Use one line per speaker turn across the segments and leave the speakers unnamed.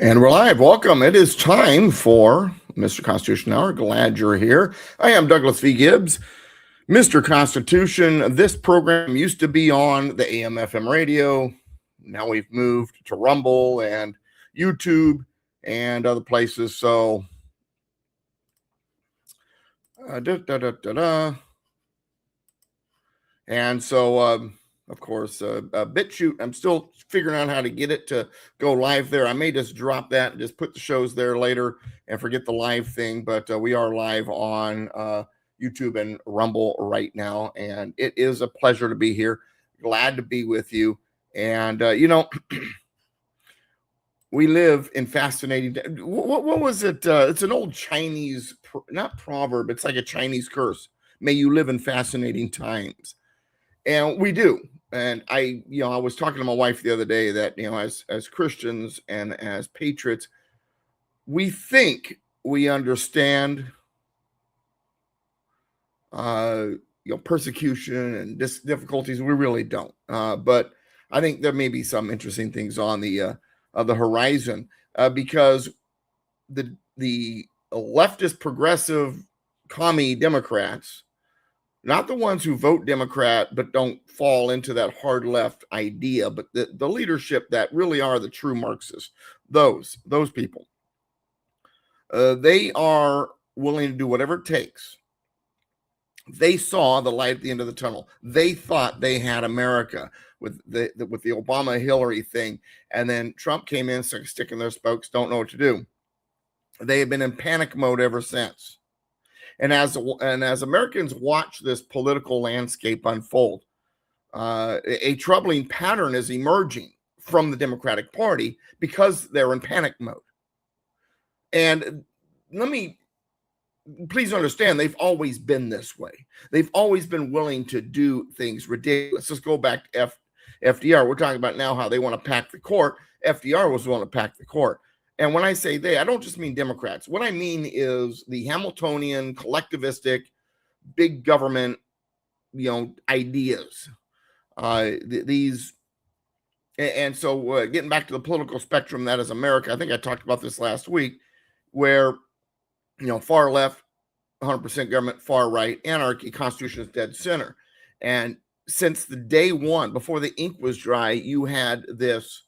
And we're live. Welcome. It is time for Mr. Constitution Hour. Glad you're here. I am Douglas V. Gibbs, Mr. Constitution. This program used to be on the AM/FM radio. Now we've moved to Rumble and YouTube and other places. So, and so, of course, BitChute, I'm still figuring out how to get it to go live there. I may just drop that and just put the shows there later and forget the live thing. But we are live on YouTube and Rumble right now. And it is a pleasure to be here. Glad to be with you. And, we live in fascinating. What was it? It's an old Chinese, not proverb. It's like a Chinese curse. May you live in fascinating times. And we do. And I was talking to my wife the other day that, as Christians and as patriots, we think we understand, persecution and difficulties. We really don't. But I think there may be some interesting things on the horizon because the leftist progressive commie Democrats, not the ones who vote Democrat but don't fall into that hard left idea, but the leadership that really are the true Marxists, those people, they are willing to do whatever it takes. They saw the light at the end of the tunnel. They thought they had America with the Obama-Hillary thing, and then Trump came in, sticking their spokes, don't know what to do. They have been in panic mode ever since. And as Americans watch this political landscape unfold, a troubling pattern is emerging from the Democratic Party because they're in panic mode. And please understand, they've always been this way. They've always been willing to do things ridiculous. Let's go back to FDR. We're talking about now how they want to pack the court. FDR was the one to pack the court. And when I say they, I don't just mean Democrats. What I mean is the Hamiltonian, collectivistic, big government, ideas. And so getting back to the political spectrum that is America, I think I talked about this last week, where, far left, 100% government, far right, anarchy, Constitution is dead center. And since the day one, before the ink was dry, you had this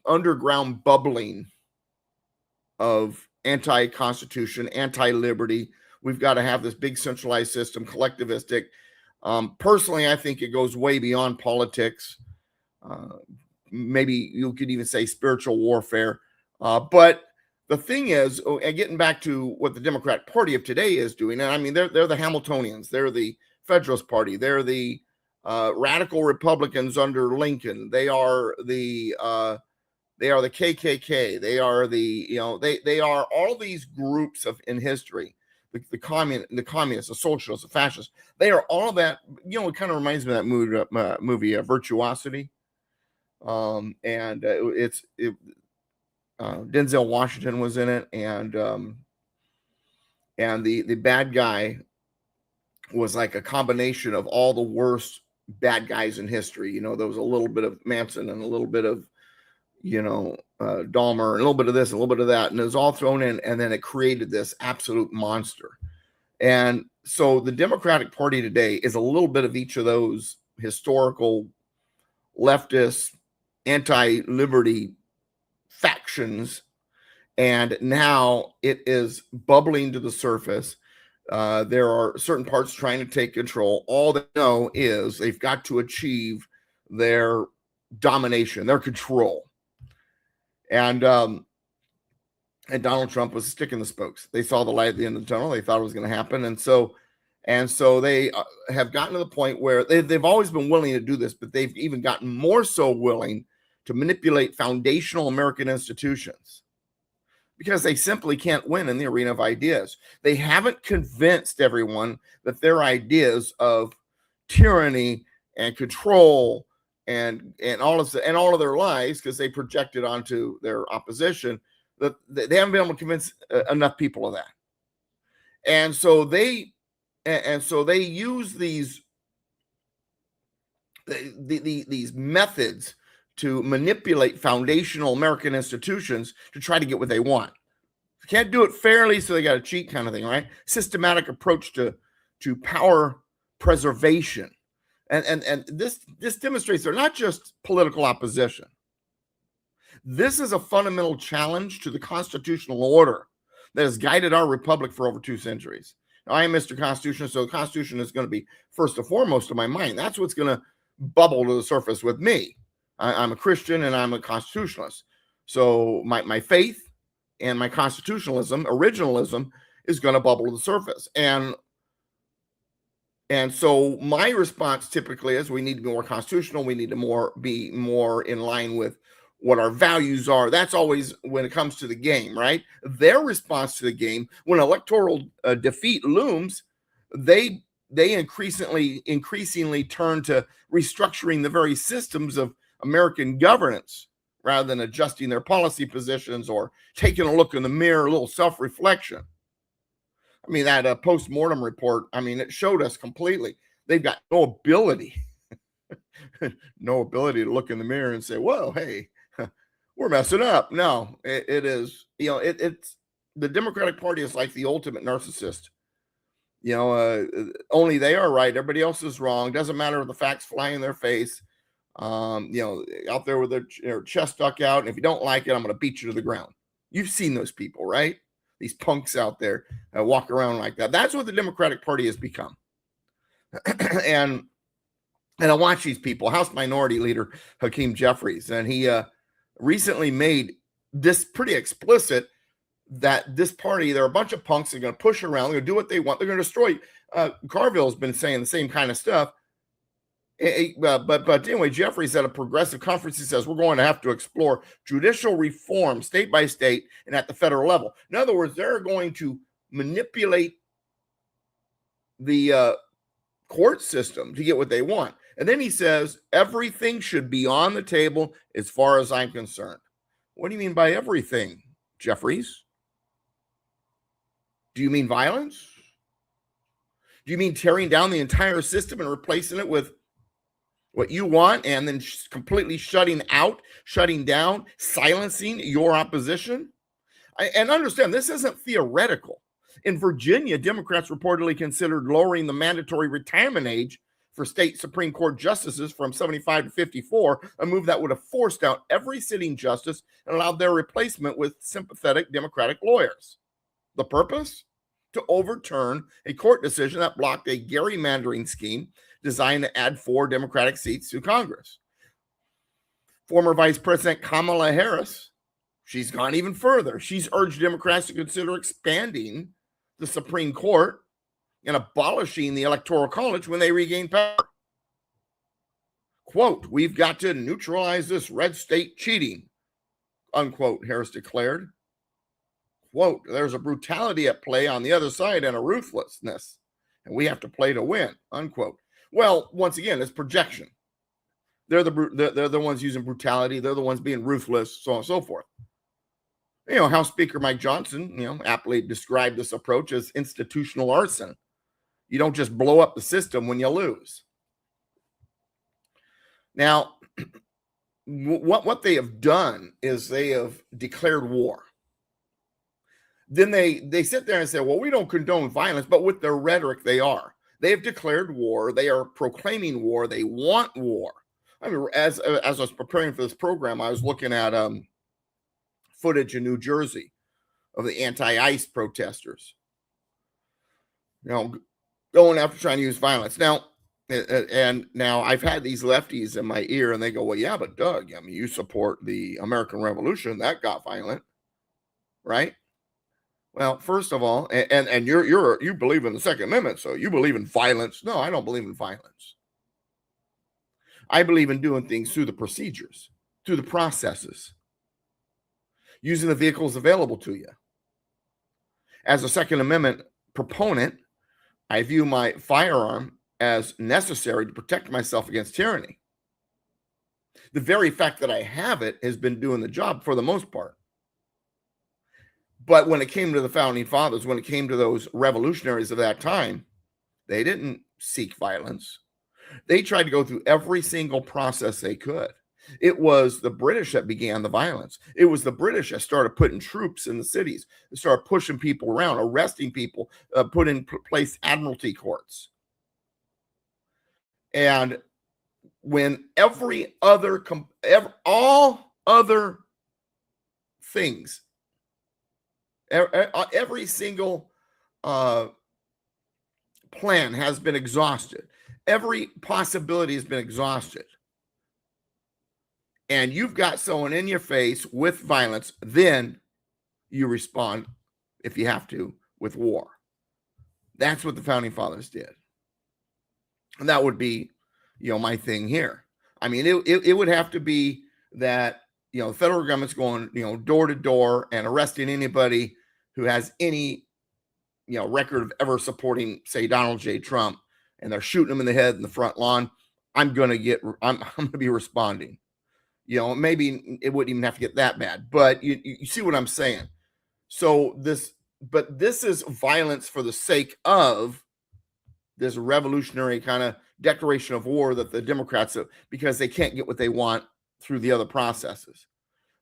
underground bubbling of anti-Constitution, anti-liberty. We've got to have this big centralized system, collectivistic. Personally, I think it goes way beyond politics. Maybe you could even say spiritual warfare. But the thing is, and getting back to what the Democratic Party of today is doing, and I mean, they're the Hamiltonians, they're the Federalist Party, they're the radical Republicans under Lincoln. They are the KKK. They are they are all these groups in history. The communists, the socialists, the fascists. They are all that. It kind of reminds me of that movie Virtuosity. Denzel Washington was in it, and the bad guy was like a combination of all the worst bad guys in history. There was a little bit of Manson and a little bit of, Dahmer, and a little bit of this, a little bit of that. And it was all thrown in. And then it created this absolute monster. And so the Democratic Party today is a little bit of each of those historical leftist, anti-liberty factions. And now it is bubbling to the surface. There are certain parts trying to take control. All they know is they've got to achieve their domination, their control. And Donald Trump was sticking the spokes. They saw the light at the end of the tunnel. They thought it was going to happen. And so they have gotten to the point where they've always been willing to do this, but they've even gotten more so willing to manipulate foundational American institutions, because they simply can't win in the arena of ideas. They haven't convinced everyone that their ideas of tyranny and control and all of their lies, because they projected onto their opposition, that they haven't been able to convince enough people of that. And so they use these methods to manipulate foundational American institutions to try to get what they want. Can't do it fairly, so they got to cheat, kind of thing, right? Systematic approach to power preservation. And this demonstrates they're not just political opposition. This is a fundamental challenge to the constitutional order that has guided our republic for over 2 centuries. Now, I am Mr. Constitution, so the Constitution is going to be first and foremost in my mind. That's what's going to bubble to the surface with me. I'm a Christian and I'm a constitutionalist. So my faith and my constitutionalism, originalism, is going to bubble to the surface. And so my response typically is we need to be more constitutional. We need to be more in line with what our values are. That's always when it comes to the game, right? Their response to the game, when electoral defeat looms, they increasingly turn to restructuring the very systems of American governance rather than adjusting their policy positions or taking a look in the mirror, a little self-reflection. I mean, that post-mortem report, I mean, it showed us completely. They've got no ability to look in the mirror and say, whoa, hey, we're messing up. No, it is, it's the Democratic Party is like the ultimate narcissist. Only they are right. Everybody else is wrong. Doesn't matter if the facts fly in their face. Out there with their chest stuck out. And if you don't like it, I'm going to beat you to the ground. You've seen those people, right? These punks out there walk around like that. That's what the Democratic Party has become. and I watch these people. House Minority Leader Hakeem Jeffries, and he recently made this pretty explicit that this party, they're a bunch of punks. They're going to push around. They're going to do what they want. They're going to destroy. Carville's been saying the same kind of stuff. But anyway, Jeffries at a progressive conference, he says, we're going to have to explore judicial reform state by state and at the federal level. In other words, they're going to manipulate the court system to get what they want. And then he says, everything should be on the table as far as I'm concerned. What do you mean by everything, Jeffries? Do you mean violence? Do you mean tearing down the entire system and replacing it with what you want and then completely shutting down, silencing your opposition? And understand, this isn't theoretical. In Virginia, Democrats reportedly considered lowering the mandatory retirement age for state Supreme Court justices from 75 to 54, a move that would have forced out every sitting justice and allowed their replacement with sympathetic Democratic lawyers. The purpose? To overturn a court decision that blocked a gerrymandering scheme designed to add 4 Democratic seats to Congress. Former Vice President Kamala Harris, she's gone even further. She's urged Democrats to consider expanding the Supreme Court and abolishing the Electoral College when they regain power. Quote, we've got to neutralize this red state cheating, unquote, Harris declared. Quote, there's a brutality at play on the other side and a ruthlessness, and we have to play to win, unquote. Well, once again, it's projection. They're the ones using brutality. They're the ones being ruthless, so on and so forth. House Speaker Mike Johnson, aptly described this approach as institutional arson. You don't just blow up the system when you lose. Now, what they have done is they have declared war. Then they sit there and say, well, we don't condone violence, but with their rhetoric, they are. They have declared war. They are proclaiming war. They want war. I mean, as I was preparing for this program, I was looking at footage in New Jersey of the anti-ICE protesters, going after trying to use violence. Now, I've had these lefties in my ear, and they go, well, yeah, but Doug, I mean, you support the American Revolution. That got violent, right? Well, first of all, and you believe in the Second Amendment, so you believe in violence. No, I don't believe in violence. I believe in doing things through the procedures, through the processes, using the vehicles available to you. As a Second Amendment proponent, I view my firearm as necessary to protect myself against tyranny. The very fact that I have it has been doing the job for the most part. But when it came to the founding fathers, when it came to those revolutionaries of that time, they didn't seek violence. They tried to go through every single process they could. It was the British that began the violence. It was the British that started putting troops in the cities, started pushing people around, arresting people, put in place admiralty courts. And when all other things, every single plan has been exhausted, every possibility has been exhausted, and you've got someone in your face with violence, then you respond, if you have to, with war. That's what the founding fathers did. And that would be, my thing here. I mean, it would have to be that, the federal government's going, door to door and arresting anybody who has any, record of ever supporting, say, Donald J. Trump, and they're shooting him in the head in the front lawn. I'm going to be responding. Maybe it wouldn't even have to get that bad, but you see what I'm saying? So this is violence for the sake of this revolutionary kind of declaration of war that the Democrats have, because they can't get what they want through the other processes.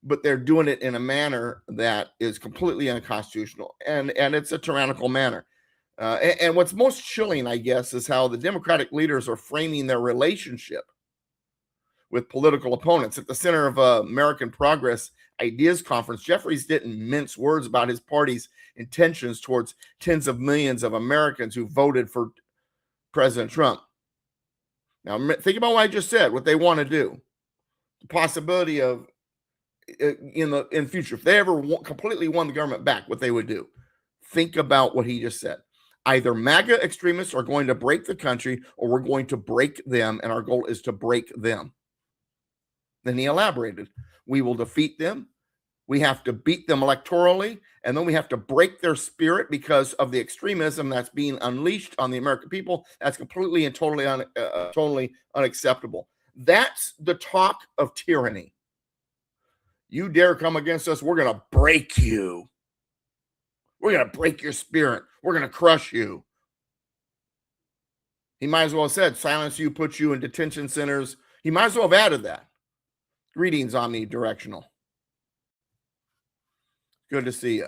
But they're doing it in a manner that is completely unconstitutional, and it's a tyrannical manner. And what's most chilling, I guess, is how the Democratic leaders are framing their relationship with political opponents. At the center of American Progress Ideas Conference, Jeffries didn't mince words about his party's intentions towards tens of millions of Americans who voted for President Trump. Now, think about what I just said, what they want to do. The possibility of, in future, if they ever completely won the government back, what they would do. Think about what he just said. Either MAGA extremists are going to break the country, or we're going to break them, and our goal is to break them. Then he elaborated, we will defeat them. We have to beat them electorally, and then we have to break their spirit because of the extremism that's being unleashed on the American people. That's completely and totally unacceptable. That's the talk of tyranny. You dare come against us, we're going to break you. We're going to break your spirit. We're going to crush you. He might as well have said, silence you, put you in detention centers. He might as well have added that. Greetings, omnidirectional. Good to see you.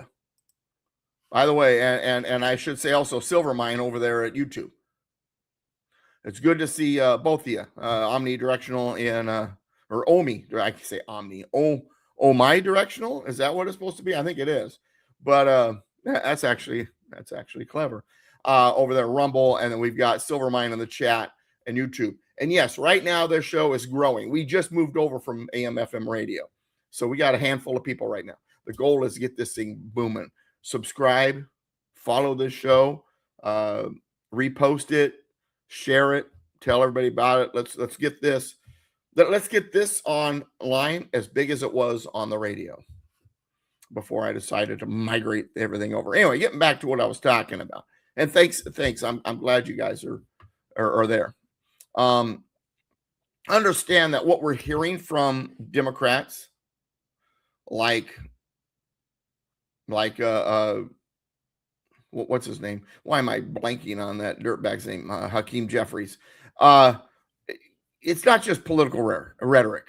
By the way, and I should say also Silvermine over there at YouTube. It's good to see both of you, omnidirectional and or Omi. I can say omni. Oh, my directional. Is that what it's supposed to be? I think it is. But that's actually clever. Over there, Rumble, and then we've got Silvermine in the chat and YouTube. And yes, right now their show is growing. We just moved over from AM/FM radio, so we got a handful of people right now. The goal is to get this thing booming. Subscribe, follow this show, repost it, share it, tell everybody about it. Let's get this. Let's get this online as big as it was on the radio before I decided to migrate everything over. Anyway, getting back to what I was talking about. And thanks. I'm glad you guys are there. Understand that what we're hearing from Democrats, like what's his name? Why am I blanking on that dirtbag's name? Hakeem Jeffries. It's not just political rhetoric.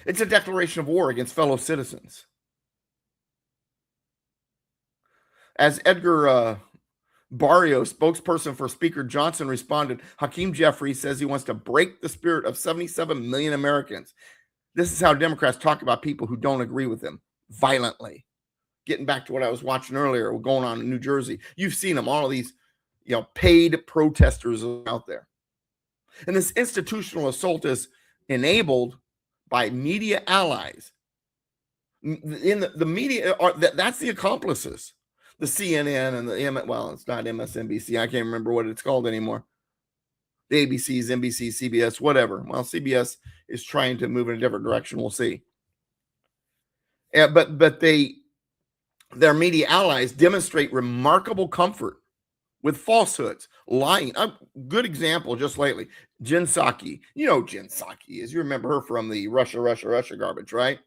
It's a declaration of war against fellow citizens. As Edgar Barrios, spokesperson for Speaker Johnson, responded, Hakeem Jeffries says he wants to break the spirit of 77 million Americans. This is how Democrats talk about people who don't agree with them, violently. Getting back to what I was watching earlier, going on in New Jersey. You've seen them, all of these, paid protesters out there. And this institutional assault is enabled by media allies. In the media, that's the accomplices. The CNN and it's not MSNBC. I can't remember what it's called anymore. The ABCs, NBC, CBS, whatever. Well, CBS is trying to move in a different direction. We'll see. Yeah, but their media allies demonstrate remarkable comfort with falsehoods, lying. A good example just lately, Jen Psaki. You know who Jen Psaki is. You remember her from the Russia garbage, right?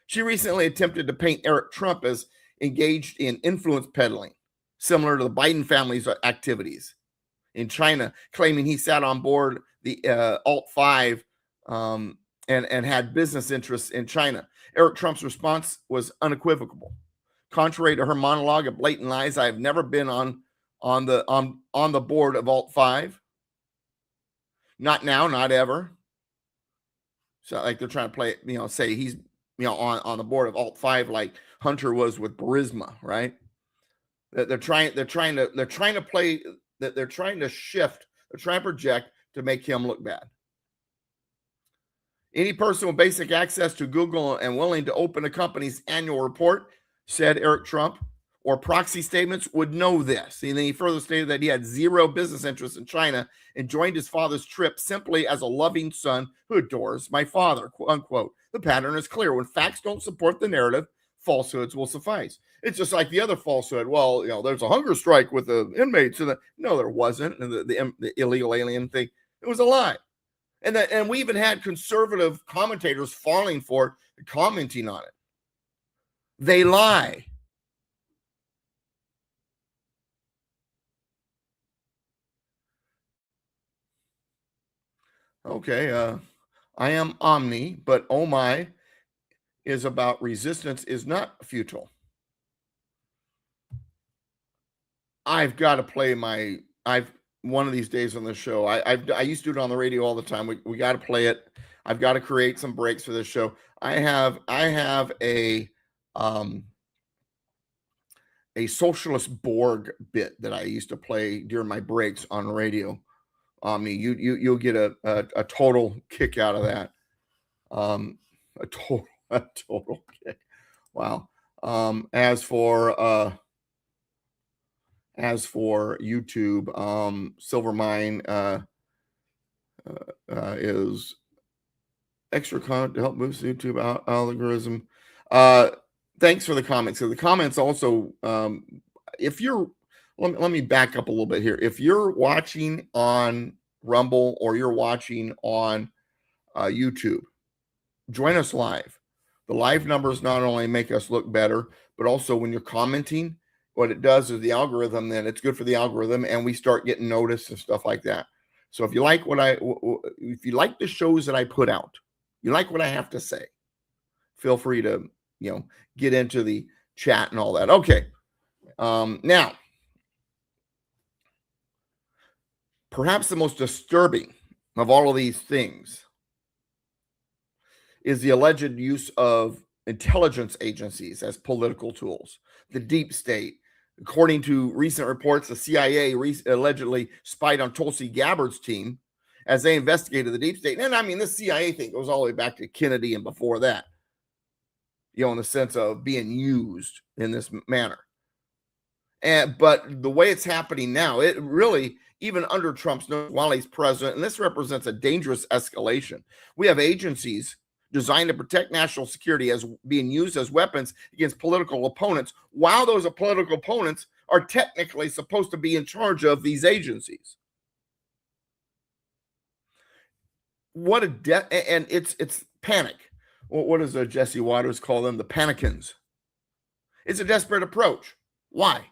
She recently attempted to paint Eric Trump as engaged in influence peddling, similar to the Biden family's activities in China, claiming he sat on board the Alt-5 and had business interests in China. Eric Trump's response was unequivocal. Contrary to her monologue of blatant lies, I have never been on the board of Alt 5. Not now, not ever. So like they're trying to play, say he's on the board of Alt 5 like Hunter was with Burisma, right? They're trying to play that, they're trying to shift, they're trying to project to make him look bad. Any person with basic access to Google and willing to open a company's annual report, said Eric Trump, or proxy statements would know this. And then he further stated that he had zero business interests in China and joined his father's trip simply as a loving son who adores my father, quote unquote. The pattern is clear. When facts don't support the narrative, falsehoods will suffice. It's just like the other falsehood. Well, there's a hunger strike with the inmates. No, there wasn't. And the illegal alien thing, it was a lie. And we even had conservative commentators falling for it, commenting on it. They lie. Okay, I am Omni, but oh my is about resistance is not futile. I've got to play one of these days on the show. I used to do it on the radio all the time. We got to play it. I've got to create some breaks for this show. I have a socialist Borg bit that I used to play during my breaks on radio. Omni, you'll get a total kick out of that. A total kick. Wow. As for YouTube, Silvermine is extra content to help boost YouTube algorithm. Thanks for the comments. So the comments also, if you're, let me back up a little bit here. If you're watching on Rumble or you're watching on YouTube, join us live. The live numbers not only make us look better, but also when you're commenting, what it does is the algorithm, then it's good for the algorithm, and we start getting noticed and stuff like that. So if you like if you like the shows that I put out, you like what I have to say, feel free to, get into the chat and all that. Okay. Now, perhaps the most disturbing of all of these things is the alleged use of intelligence agencies as political tools. The deep state. According to recent reports, the CIA allegedly spied on Tulsi Gabbard's team as they investigated the deep state. And I mean, this CIA thing goes all the way back to Kennedy and before that, in the sense of being used in this manner. But the way it's happening now, it really, even under Trump's nose, while he's president, and this represents a dangerous escalation. We have agencies designed to protect national security as being used as weapons against political opponents, while those political opponents are technically supposed to be in charge of these agencies. What and it's panic. What does Jesse Waters call them? The panicans. It's a desperate approach. Why?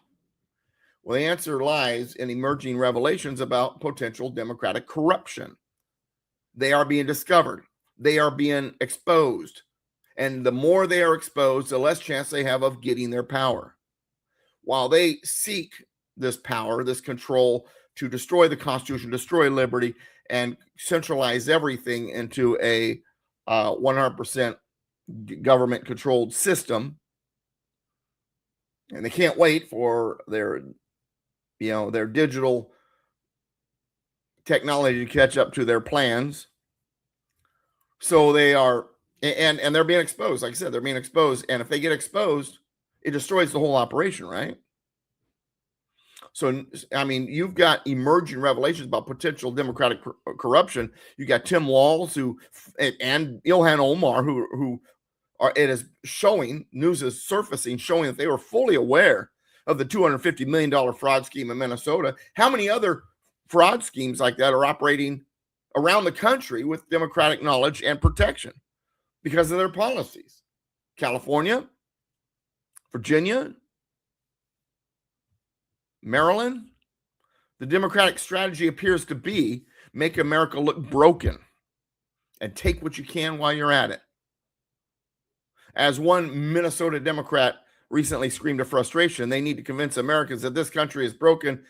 Well, the answer lies in emerging revelations about potential Democratic corruption. They are being discovered. They are being exposed. And the more they are exposed, the less chance they have of getting their power. While they seek this power, this control to destroy the Constitution, destroy liberty, and centralize everything into a 100% government-controlled system, and they can't wait for their digital technology to catch up to their plans. So they are, and they're being exposed. Like I said, they're being exposed. And if they get exposed, it destroys the whole operation, right? So, I mean, you've got emerging revelations about potential Democratic corruption. You got Tim Walz and Ilhan Omar, who are, it is showing, news is surfacing, showing that they were fully aware of the $250 million fraud scheme in Minnesota. How many other fraud schemes like that are operating around the country with Democratic knowledge and protection because of their policies? California, Virginia, Maryland. The Democratic strategy appears to be make America look broken and take what you can while you're at it. As one Minnesota Democrat recently screamed of frustration, they need to convince Americans that this country is broken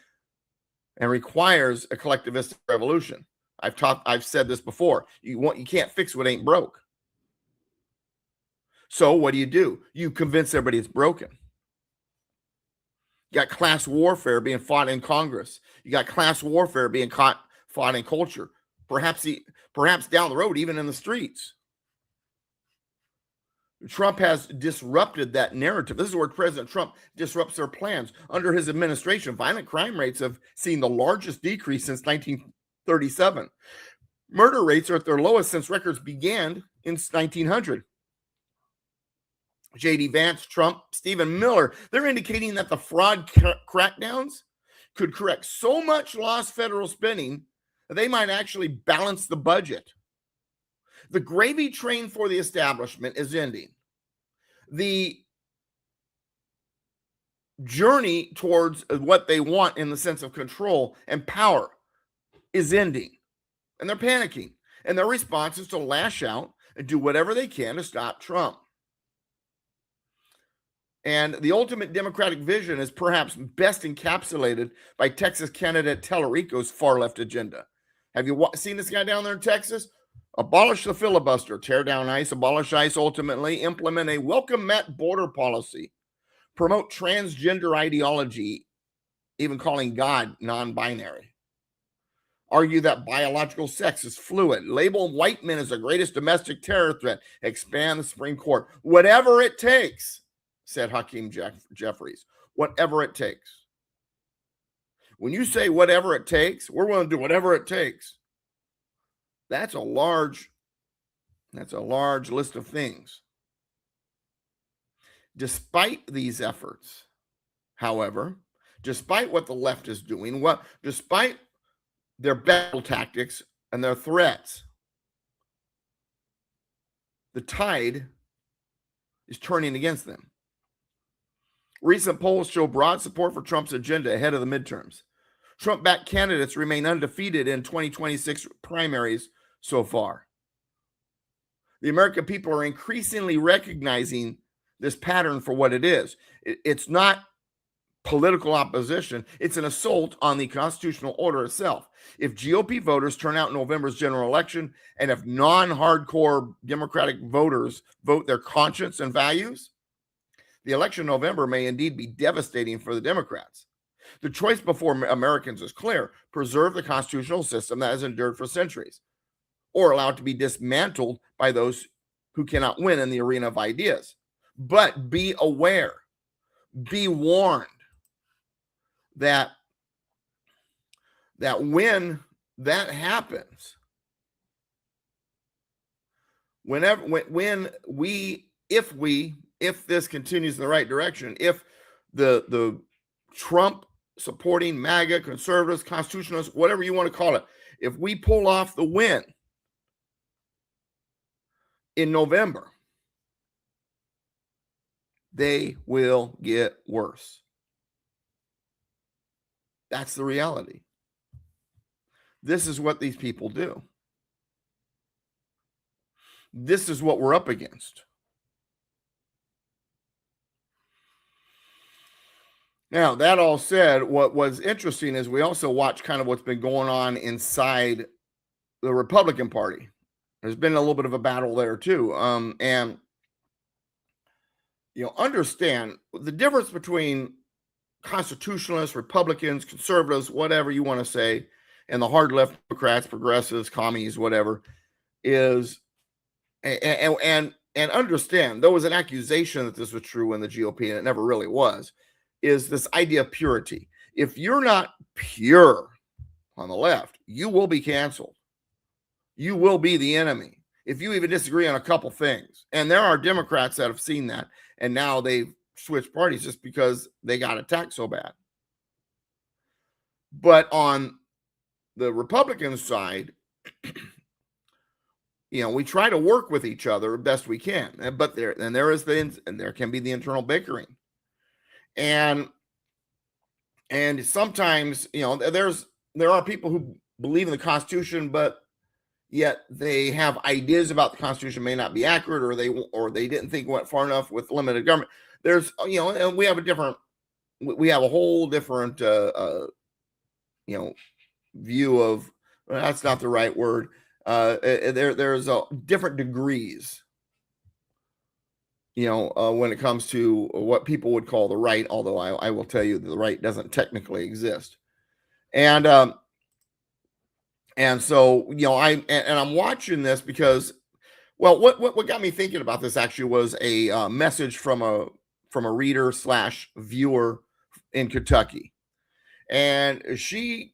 and requires a collectivistic revolution. I've said this before. You can't fix what ain't broke. So what do? You convince everybody it's broken. You got class warfare being fought in Congress. You got class warfare being fought in culture. Perhaps down the road, even in the streets. Trump has disrupted that narrative. This is where President Trump disrupts their plans. Under his administration, violent crime rates have seen the largest decrease since 1937. Murder rates are at their lowest since records began in 1900. J.D. Vance, Trump, Stephen Miller, they're indicating that the fraud crackdowns could correct so much lost federal spending that they might actually balance the budget. The gravy train for the establishment is ending. The journey towards what they want in the sense of control and power is ending. And they're panicking. And their response is to lash out and do whatever they can to stop Trump. And the ultimate Democratic vision is perhaps best encapsulated by Texas candidate Tallarico's far-left agenda. Have you seen this guy down there in Texas? Abolish the filibuster, tear down ICE, abolish ICE ultimately, implement a welcome mat border policy, promote transgender ideology, even calling God non-binary. Argue that biological sex is fluid, label white men as the greatest domestic terror threat, expand the Supreme Court. Whatever it takes, said Hakeem Jeffries, whatever it takes. When you say whatever it takes, we're willing to do whatever it takes. That's a large list of things. Despite these efforts, however, despite what the left is doing, despite their battle tactics and their threats, the tide is turning against them. Recent polls show broad support for Trump's agenda ahead of the midterms. Trump-backed candidates remain undefeated in 2026 primaries so far. The American people are increasingly recognizing this pattern for what it is. It's not political opposition. It's an assault on the constitutional order itself. If GOP voters turn out in November's general election, and if non-hardcore Democratic voters vote their conscience and values, the election in November may indeed be devastating for the Democrats. The choice before Americans is clear: preserve the constitutional system that has endured for centuries, or allow it to be dismantled by those who cannot win in the arena of ideas. But be aware, be warned that when that happens, if this continues in the right direction, if the Trump supporting MAGA, conservatives, constitutionalists, whatever you want to call it, if we pull off the win in November, they will get worse. That's the reality. This is what these people do. This is what we're up against. Now, that all said, what was interesting is we also watched kind of what's been going on inside the Republican Party. There's been a little bit of a battle there too. And understand the difference between constitutionalists, Republicans, conservatives, whatever you want to say, and the hard left Democrats, progressives, commies, whatever, is and understand there was an accusation that this was true in the GOP, and it never really was, is this idea of purity. If you're not pure on the left, you will be canceled. You will be the enemy if you even disagree on a couple things. And there are Democrats that have seen that, and now they've switched parties just because they got attacked so bad. But on the Republican side, we try to work with each other best we can. But there can be the internal bickering. And sometimes, there are people who believe in the Constitution, but yet they have ideas about the Constitution may not be accurate, or they didn't think it went far enough with limited government. There's, and we have a whole different view of, well, that's not the right word. There's different degrees, when it comes to what people would call the right, although I will tell you that the right doesn't technically exist. And so, I'm watching this because, well, what got me thinking about this actually was a message from a reader / viewer in Kentucky. And if you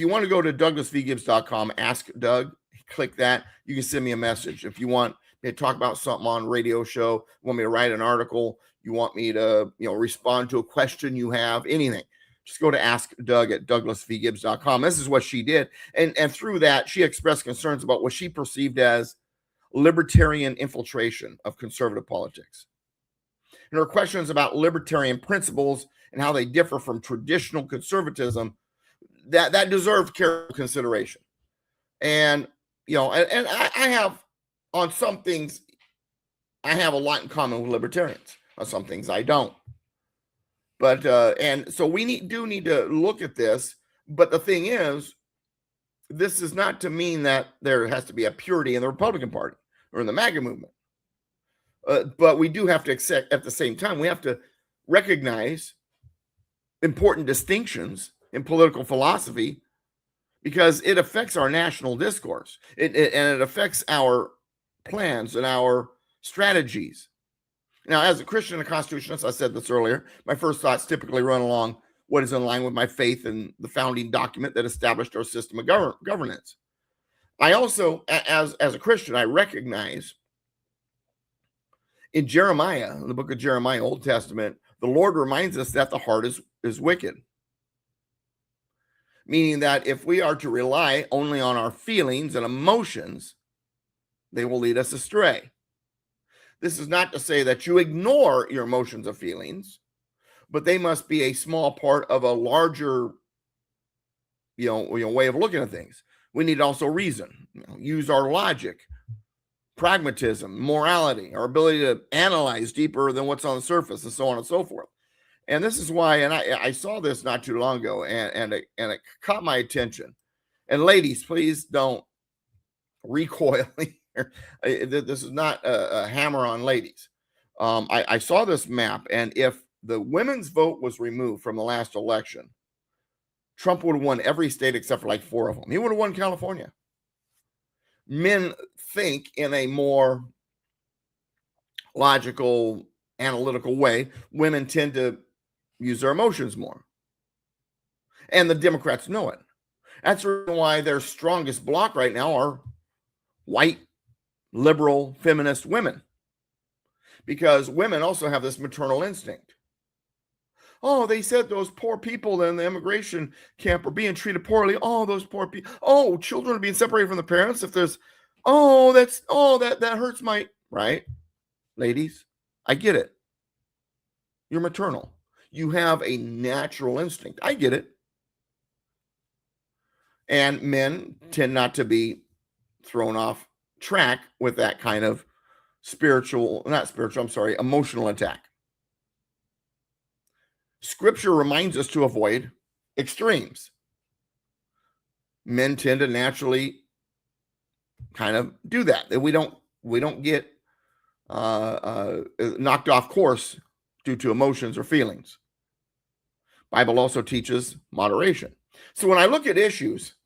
want to go to douglasvgibbs.com, ask Doug, click that. You can send me a message. If you want me to talk about something on radio show, want me to write an article, you want me to, respond to a question you have, anything, just go to ask Doug at douglasvgibbs.com. This is what she did. And through that, she expressed concerns about what she perceived as libertarian infiltration of conservative politics. And her questions about libertarian principles and how they differ from traditional conservatism, that deserved careful consideration. And, and I have, on some things, I have a lot in common with libertarians. On some things I don't. But, and so we do need to look at this. But the thing is, this is not to mean that there has to be a purity in the Republican Party or in the MAGA movement. But we do have to accept, at the same time, we have to recognize important distinctions in political philosophy, because it affects our national discourse. And it affects our plans and our strategies. Now, as a Christian and a Constitutionalist, I said this earlier, my first thoughts typically run along what is in line with my faith in the founding document that established our system of governance. I also, as a Christian, I recognize in Jeremiah, in the book of Jeremiah, Old Testament, the Lord reminds us that the heart is wicked. Meaning that if we are to rely only on our feelings and emotions, they will lead us astray. This is not to say that you ignore your emotions or feelings, but they must be a small part of a larger, way of looking at things. We need also reason, use our logic, pragmatism, morality, our ability to analyze deeper than what's on the surface, and so on and so forth. And this is why, and I saw this not too long ago, and it caught my attention. And ladies, please don't recoil here. This is not a hammer on ladies. I saw this map, and if the women's vote was removed from the last election, Trump would have won every state except for like 4 of them. He would have won California. Men think in a more logical, analytical way. Women tend to use their emotions more. And the Democrats know it. That's the reason why their strongest bloc right now are white, liberal, feminist women. Because women also have this maternal instinct. Oh, they said those poor people in the immigration camp are being treated poorly. Oh, those poor people. Oh, children are being separated from the parents. If there's, that hurts my, right? Ladies, I get it. You're maternal. You have a natural instinct. I get it. And men tend not to be thrown off track with that kind of emotional attack. Scripture reminds us to avoid extremes. Men tend to naturally kind of do that. We don't get knocked off course due to emotions or feelings. Bible also teaches moderation. So when I look at issues,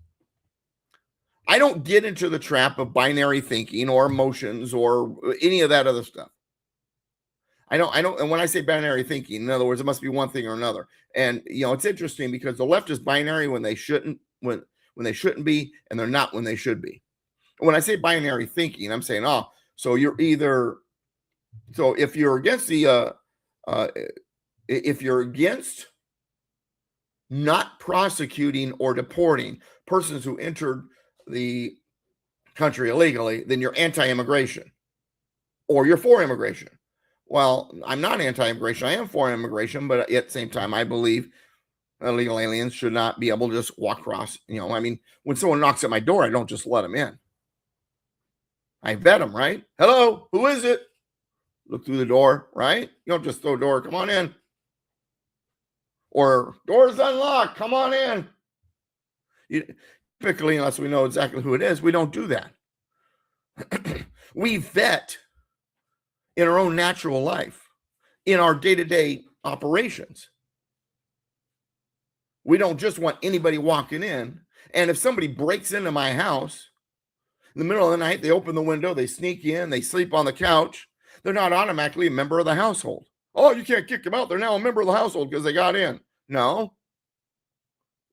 I don't get into the trap of binary thinking or emotions or any of that other stuff. I don't, and when I say binary thinking, in other words, it must be one thing or another. And it's interesting because the left is binary when they shouldn't, when they shouldn't be, and they're not when they should be. And when I say binary thinking, I'm saying, so you're either, so if you're against if you're against not prosecuting or deporting persons who entered the country illegally, then you're anti-immigration, or you're for immigration. Well, I'm not anti-immigration. I am for immigration, but at the same time, I believe illegal aliens should not be able to just walk across. I mean, when someone knocks at my door, I don't just let them in. I vet them, right? Hello, who is it? Look through the door, right? You don't just throw a door, come on in. Or door's unlocked, come on in. Typically, unless we know exactly who it is, we don't do that. We vet in our own natural life, in our day-to-day operations. We don't just want anybody walking in. And if somebody breaks into my house in the middle of the night, they open the window, they sneak in, they sleep on the couch, they're not automatically a member of the household. Oh, you can't kick them out. They're now a member of the household because they got in. No,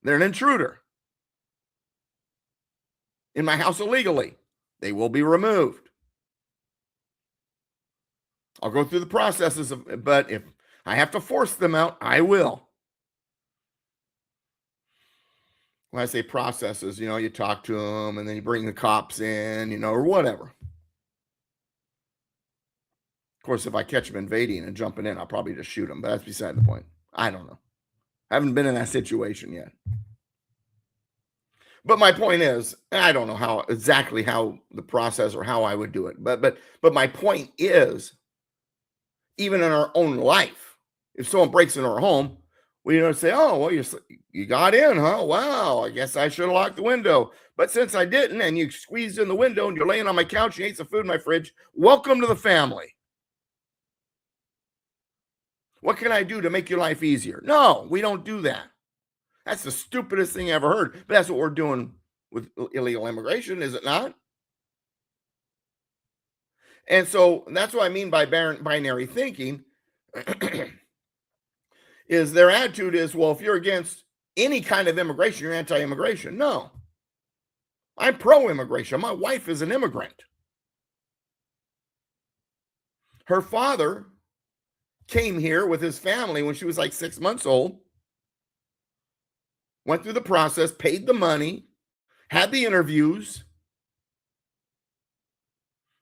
they're an intruder in my house illegally. They will be removed. I'll go through the processes but if I have to force them out, I will. When I say processes, you talk to them and then you bring the cops in, or whatever. Of course, if I catch them invading and jumping in, I'll probably just shoot them, but that's beside the point. I don't know. I haven't been in that situation yet. But my point is, I don't know exactly how the process or how I would do it. But my point is, even in our own life, if someone breaks into our home, we don't say, oh, well, you got in, huh? Wow, I guess I should have locked the window. But since I didn't, and you squeezed in the window and you're laying on my couch, you ate some food in my fridge, welcome to the family. What can I do to make your life easier? No, we don't do that. That's the stupidest thing I ever heard. But that's what we're doing with illegal immigration, is it not? And so that's what I mean by binary thinking. Is their attitude is, well, if you're against any kind of immigration, you're anti-immigration. No, I'm pro-immigration. My wife is an immigrant. Her father came here with his family when she was like 6 months old, went through the process, paid the money, had the interviews.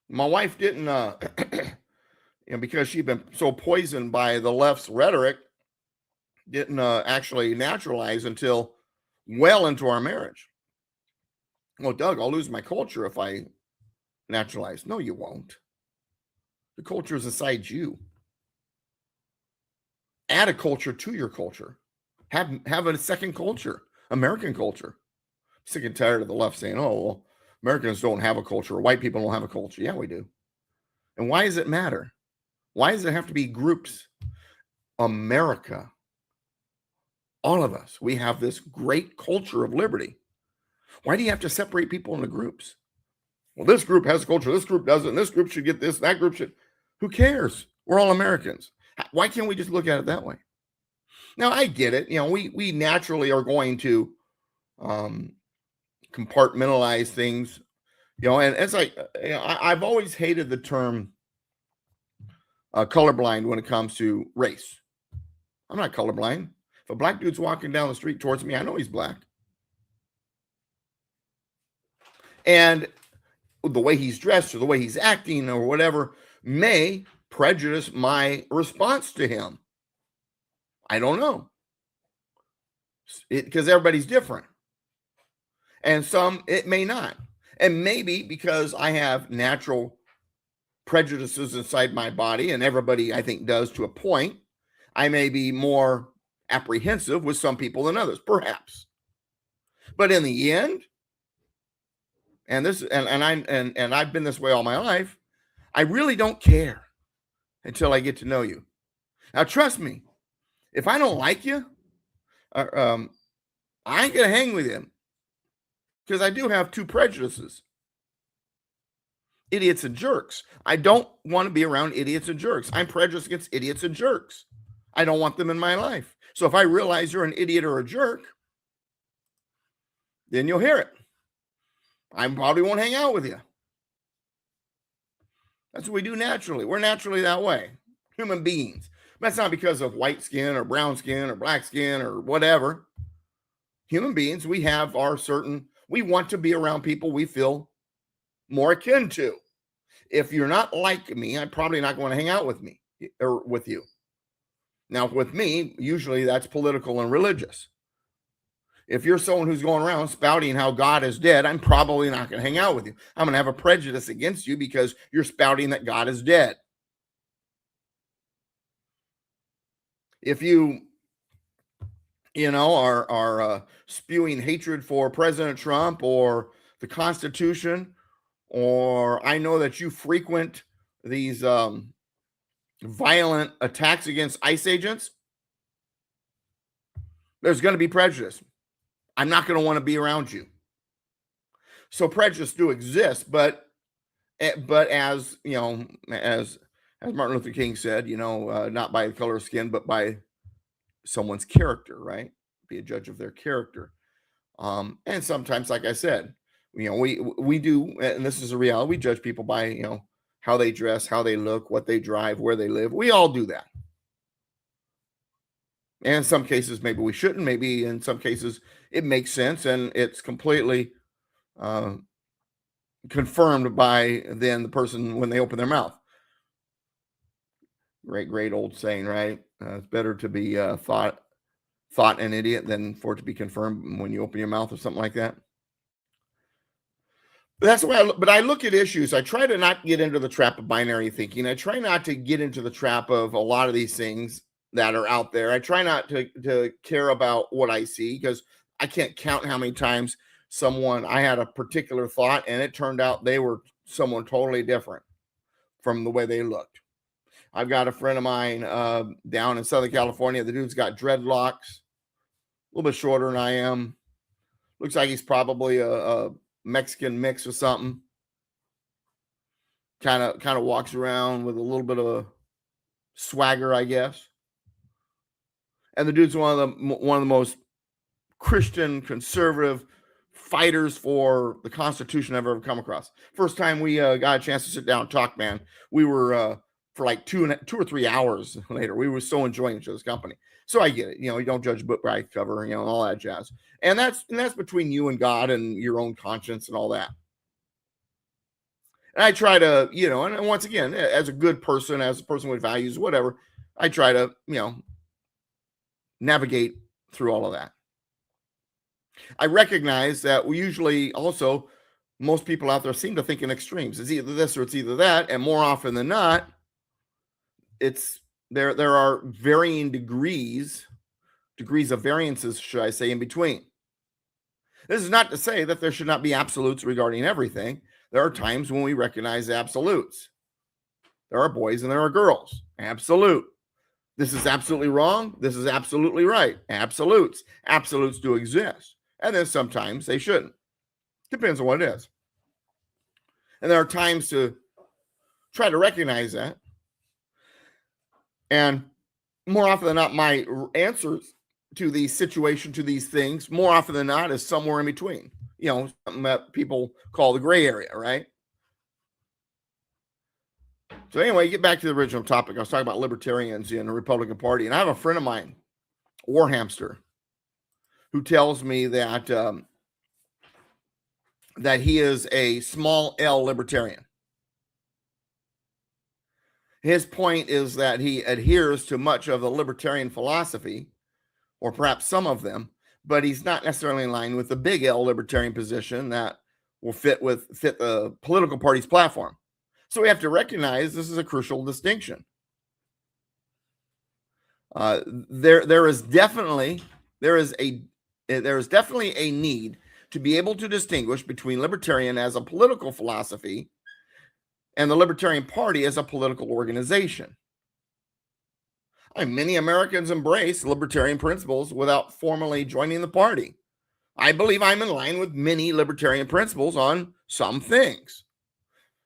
My wife didn't, because she'd been so poisoned by the left's rhetoric, didn't actually naturalize until well into our marriage. Well, Doug, I'll lose my culture if I naturalize. No, you won't. The culture is inside you. Add a culture to your culture. Have a second culture, American culture. I'm sick and tired of the left saying, oh, well, Americans don't have a culture. White people don't have a culture. Yeah, we do. And why does it matter? Why does it have to be groups? America, all of us, we have this great culture of liberty. Why do you have to separate people into groups? Well, this group has a culture, this group doesn't, this group should get this, that group should. Who cares? We're all Americans. Why can't we just look at it that way? Now, I get it. We naturally are going to compartmentalize things, and it's like, I've always hated the term colorblind when it comes to race. I'm not colorblind. If a black dude's walking down the street towards me, I know he's black. And the way he's dressed or the way he's acting or whatever may prejudice my response to him. I don't know. Because everybody's different. And some, it may not. And maybe because I have natural prejudices inside my body, and everybody, I think, does to a point, I may be more apprehensive with some people than others, perhaps. But in the end, and I've been this way all my life, I really don't care until I get to know you. Now, trust me, if I don't like you, I ain't gonna hang with you, because I do have two prejudices: idiots and jerks. I don't want to be around idiots and jerks. I'm prejudiced against idiots and jerks. I don't want them in my life. So if I realize you're an idiot or a jerk, then you'll hear it. I probably won't hang out with you. That's what we do naturally. We're naturally that way. Human beings. That's not because of white skin or brown skin or black skin or whatever. Human beings, we have our certain, we want to be around people we feel more akin to. If you're not like me, I'm probably not going to hang out with me or with you. Now, with me, usually that's political and religious. If you're someone who's going around spouting how God is dead, I'm probably not going to hang out with you. I'm going to have a prejudice against you because you're spouting that God is dead. If you are spewing hatred for President Trump or the Constitution, or I know that you frequent these violent attacks against ICE agents, there's going to be prejudice. I'm not going to want to be around you. So prejudice do exist, but as as Martin Luther King said, not by the color of skin, but by someone's character, right? Be a judge of their character. And sometimes, like I said, we do, and this is a reality, we judge people by, how they dress, how they look, what they drive, where they live. We all do that. And in some cases, maybe we shouldn't. Maybe in some cases, it makes sense, and it's completely confirmed by then the person when they open their mouth. Great old saying, right? It's better to be thought an idiot than for it to be confirmed when you open your mouth or something like that. But that's the way I look at issues. I try to not get into the trap of binary thinking. I try not to get into the trap of a lot of these things that are out there. I try not to care about what I see, because I can't count how many times I had a particular thought and it turned out they were someone totally different from the way they looked. I've got a friend of mine down in Southern California. The dude's got dreadlocks, a little bit shorter than I am. Looks like he's probably a Mexican mix or something. Kind of walks around with a little bit of swagger, I guess. And the dude's one of the most Christian conservative fighters for the Constitution I've ever come across. First time we got a chance to sit down and talk, man, we were for like 2 or 3 hours later. We were so enjoying each other's company. So I get it. You don't judge a book by its cover, all that jazz. And that's between you and God and your own conscience and all that. And I try to, and once again, as a good person, as a person with values, whatever, I try to, navigate through all of that. I recognize that we usually also, most people out there seem to think in extremes. It's either this or it's either that. And more often than not, it's there are varying degrees of variances, should I say, in between. This is not to say that there should not be absolutes regarding everything. There are times when we recognize absolutes. There are boys and there are girls. Absolute. This is absolutely wrong. This is absolutely right. Absolutes. Absolutes do exist. And then sometimes they shouldn't. Depends on what it is. And there are times to try to recognize that. And more often than not, my answers to the situation, to these things, more often than not, is somewhere in between. Something that people call the gray area, right? So anyway, get back to the original topic. I was talking about libertarians in the Republican Party. And I have a friend of mine, Warhamster, who tells me that that he is a small L libertarian. His point is that he adheres to much of the libertarian philosophy, or perhaps some of them, but he's not necessarily in line with the big L libertarian position that will fit the political party's platform. So we have to recognize this is a crucial distinction. There is definitely a need to be able to distinguish between libertarian as a political philosophy and the Libertarian Party as a political organization. Many Americans embrace libertarian principles without formally joining the party. I believe I'm in line with many libertarian principles on some things.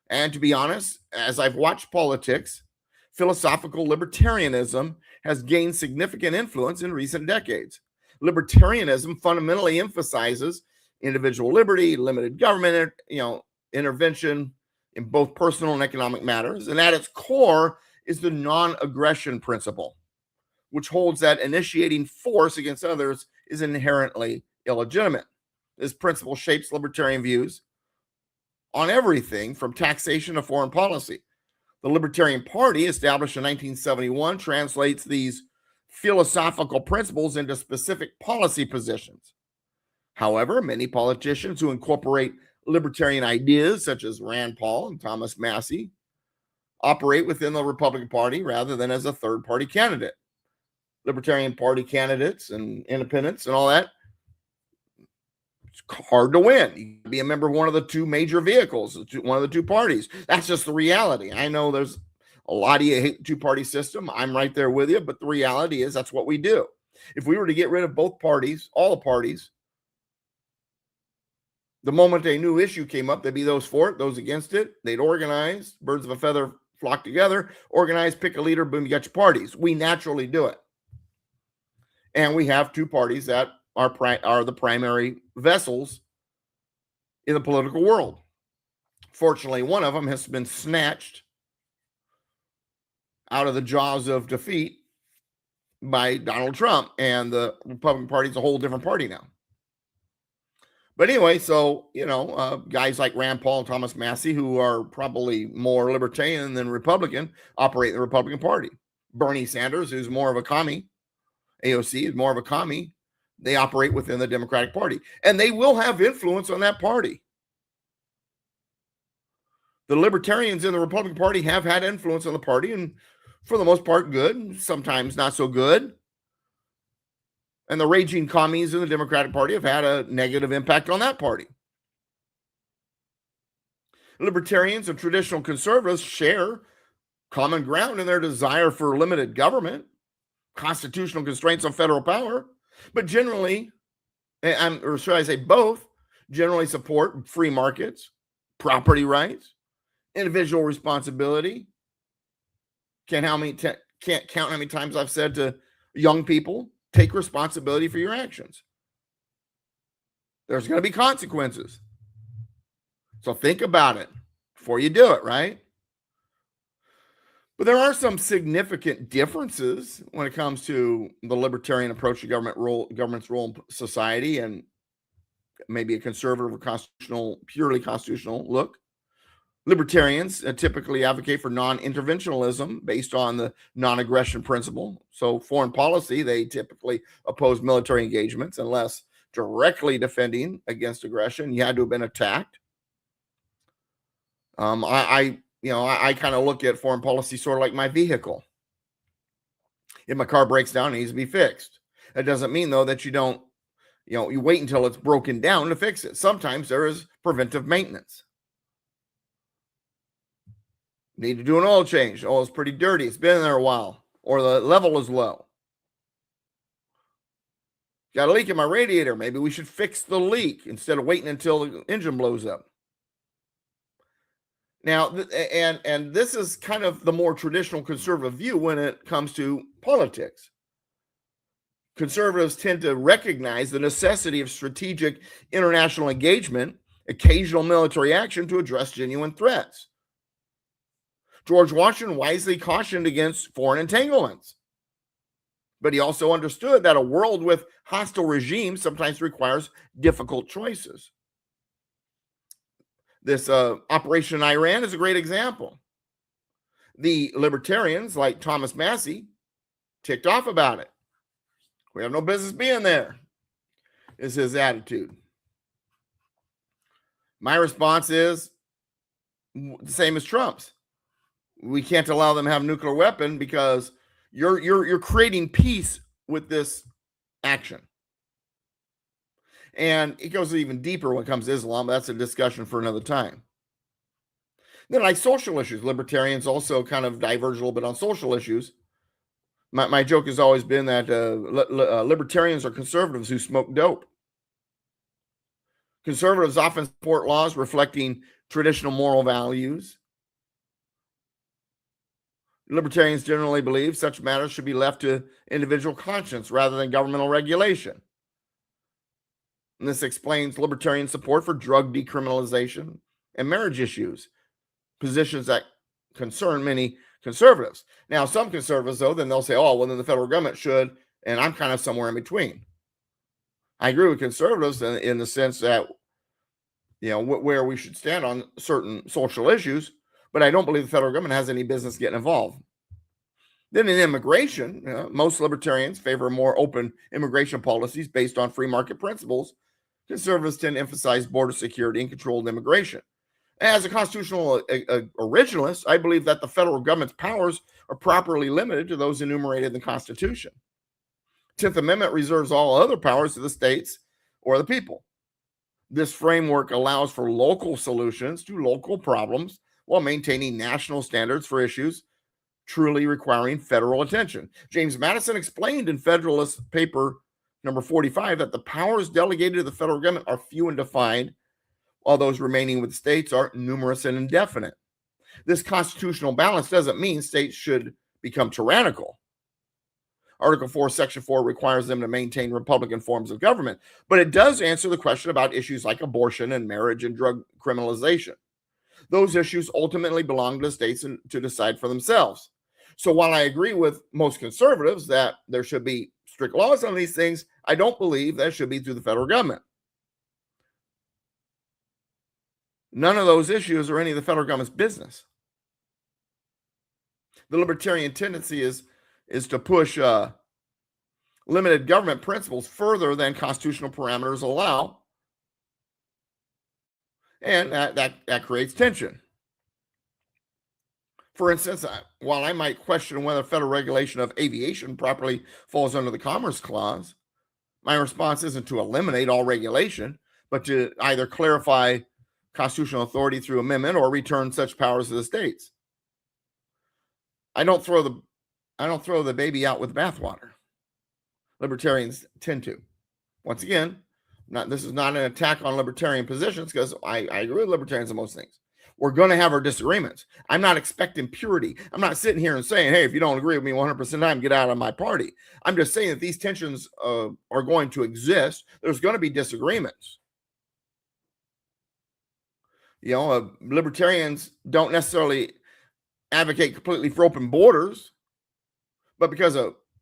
And to be honest, as I've watched politics, philosophical libertarianism has gained significant influence in recent decades. Libertarianism fundamentally emphasizes individual liberty, limited government, intervention in both personal and economic matters. And at its core is the non-aggression principle, which holds that initiating force against others is inherently illegitimate. This principle shapes libertarian views on everything from taxation to foreign policy. The Libertarian Party, established in 1971, translates these philosophical principles into specific policy positions. However, many politicians who incorporate libertarian ideas, such as Rand Paul and Thomas Massie, operate within the Republican Party rather than as a third-party candidate. Libertarian Party candidates and independents and all that, it's hard to win. You can be a member of one of the two major vehicles, one of the two parties. That's just the reality. I know there's a lot of you hate the two-party system. I'm right there with you, but the reality is that's what we do. If we were to get rid of both parties, all the parties, the moment a new issue came up, there'd be those for it, those against it. They'd organize, birds of a feather flock together, organize, pick a leader, boom, you got your parties. We naturally do it. And we have two parties that are the primary vessels in the political world. Fortunately, one of them has been snatched out of the jaws of defeat by Donald Trump, and the Republican Party is a whole different party now. But anyway, so, guys like Rand Paul and Thomas Massie, who are probably more libertarian than Republican, operate in the Republican Party. Bernie Sanders, who's more of a commie, AOC is more of a commie, they operate within the Democratic Party. And they will have influence on that party. The libertarians in the Republican Party have had influence on the party, and for the most part, good, sometimes not so good. And the raging commies in the Democratic Party have had a negative impact on that party. Libertarians and traditional conservatives share common ground in their desire for limited government, constitutional constraints on federal power, but generally, or should I say both, generally support free markets, property rights, individual responsibility. Can't count how many times I've said to young people, take responsibility for your actions. There's going to be consequences. So think about it before you do it, right? But there are some significant differences when it comes to the libertarian approach to government's role in society, and maybe a conservative or purely constitutional look. Libertarians typically advocate for non-interventionism based on the non-aggression principle. So foreign policy, they typically oppose military engagements unless directly defending against aggression. You had to have been attacked. I kind of look at foreign policy sort of like my vehicle. If my car breaks down, it needs to be fixed. That doesn't mean, though, that you don't, you wait until it's broken down to fix it. Sometimes there is preventive maintenance. Need to do an oil change. Oh, it's pretty dirty. It's been there a while. Or the level is low. Got a leak in my radiator. Maybe we should fix the leak instead of waiting until the engine blows up. Now, and this is kind of the more traditional conservative view when it comes to politics. Conservatives tend to recognize the necessity of strategic international engagement, occasional military action to address genuine threats. George Washington wisely cautioned against foreign entanglements, but he also understood that a world with hostile regimes sometimes requires difficult choices. This Operation Iran is a great example. The libertarians, like Thomas Massie, ticked off about it. We have no business being there, is his attitude. My response is the same as Trump's. We can't allow them to have a nuclear weapon because you're creating peace with this action. And it goes even deeper when it comes to Islam. That's a discussion for another time. Then, like social issues, libertarians also kind of diverge a little bit on social issues. My joke has always been that libertarians are conservatives who smoke dope. Conservatives often support laws reflecting traditional moral values. Libertarians generally believe such matters should be left to individual conscience rather than governmental regulation. And this explains libertarian support for drug decriminalization and marriage issues, positions that concern many conservatives. Now, some conservatives, though, then they'll say, oh, well, then the federal government should, and I'm kind of somewhere in between. I agree with conservatives in the sense that, where we should stand on certain social issues, but I don't believe the federal government has any business getting involved. Then in immigration, most libertarians favor more open immigration policies based on free market principles Conservatives tend to emphasize border security and controlled immigration. As a constitutional originalist, I believe that the federal government's powers are properly limited to those enumerated in the Constitution. 10th Amendment reserves all other powers to the states or the people. This framework allows for local solutions to local problems while maintaining national standards for issues truly requiring federal attention. James Madison explained in Federalist Paper number 45 that the powers delegated to the federal government are few and defined, while those remaining with states are numerous and indefinite. This constitutional balance doesn't mean states should become tyrannical. Article 4, Section 4 requires them to maintain Republican forms of government, but it does answer the question about issues like abortion and marriage and drug criminalization. Those issues ultimately belong to the states to decide for themselves. So while I agree with most conservatives that there should be strict laws on these things, I don't believe that should be through the federal government. None of those issues are any of the federal government's business. The libertarian tendency is to push limited government principles further than constitutional parameters allow, and that creates tension. For instance, while I might question whether federal regulation of aviation properly falls under the Commerce Clause, my response isn't to eliminate all regulation, but to either clarify constitutional authority through amendment or return such powers to the states. I don't throw the baby out with bathwater. Libertarians tend to. Once again, this is not an attack on libertarian positions, because I agree with libertarians on most things. We're going to have our disagreements. I'm not expecting purity. I'm not sitting here and saying, hey, if you don't agree with me 100% of the time, get out of my party. I'm just saying that these tensions are going to exist. There's going to be disagreements. Libertarians don't necessarily advocate completely for open borders, but because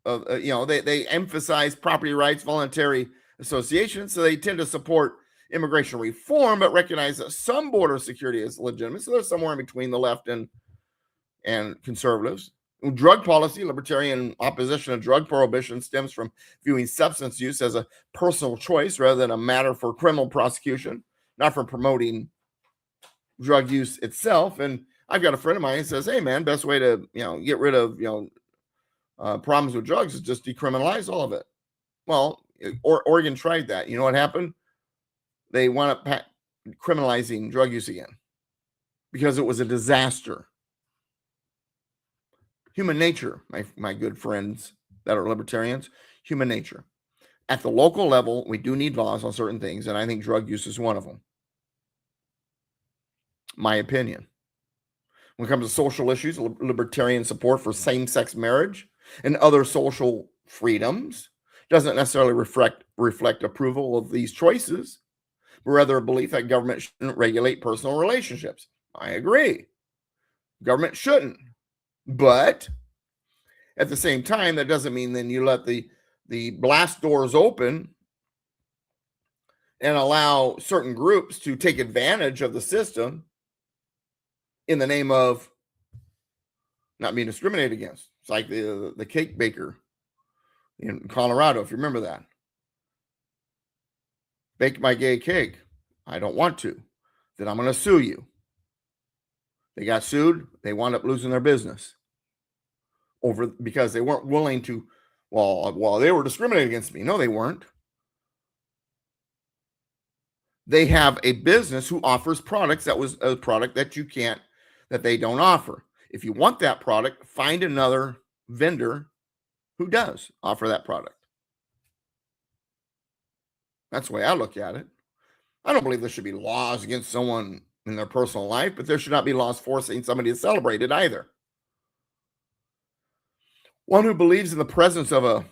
they emphasize property rights, voluntary association, so they tend to support immigration reform, but recognize that some border security is legitimate. So they're somewhere in between the left and conservatives. Drug policy, libertarian opposition to drug prohibition stems from viewing substance use as a personal choice rather than a matter for criminal prosecution, not for promoting drug use itself. And I've got a friend of mine who says, hey man, best way to get rid of problems with drugs is just decriminalize all of it. Well, Oregon tried that. You know what happened? They wound up criminalizing drug use again because it was a disaster. Human nature, my good friends that are libertarians, human nature. At the local level, we do need laws on certain things, and I think drug use is one of them. My opinion. When it comes to social issues, libertarian support for same-sex marriage and other social freedoms doesn't necessarily reflect approval of these choices, but rather a belief that government shouldn't regulate personal relationships. I agree. Government shouldn't. But at the same time, that doesn't mean then you let the blast doors open and allow certain groups to take advantage of the system in the name of not being discriminated against. It's like the cake baker in Colorado, if you remember that. Bake my gay cake. I don't want to. Then I'm going to sue you. They got sued. They wound up losing their business because they weren't willing to. Well, they were discriminating against me. No, they weren't. They have a business who offers products that was a product that that they don't offer. If you want that product, find another vendor who does offer that product. That's the way I look at it. I don't believe there should be laws against someone in their personal life, but there should not be laws forcing somebody to celebrate it either. One who believes in the presence of a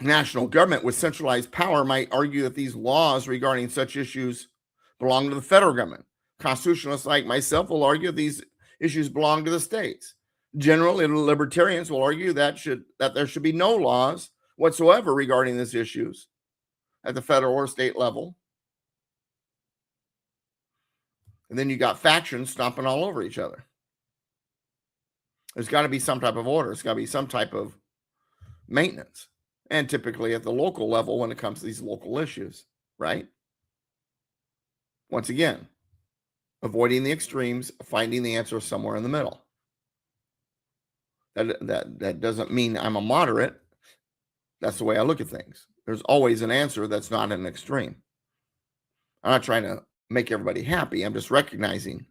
national government with centralized power might argue that these laws regarding such issues belong to the federal government. Constitutionalists like myself will argue these issues belong to the states. Generally, libertarians will argue that there should be no laws whatsoever regarding these issues at the federal or state level. And then you got factions stomping all over each other. There's got to be some type of order. There's got to be some type of maintenance. And typically at the local level when it comes to these local issues. right? Once again, avoiding the extremes, finding the answer somewhere in the middle. That doesn't mean I'm a moderate. That's the way I look at things. There's always an answer that's not an extreme. I'm not trying to make everybody happy. I'm just recognizing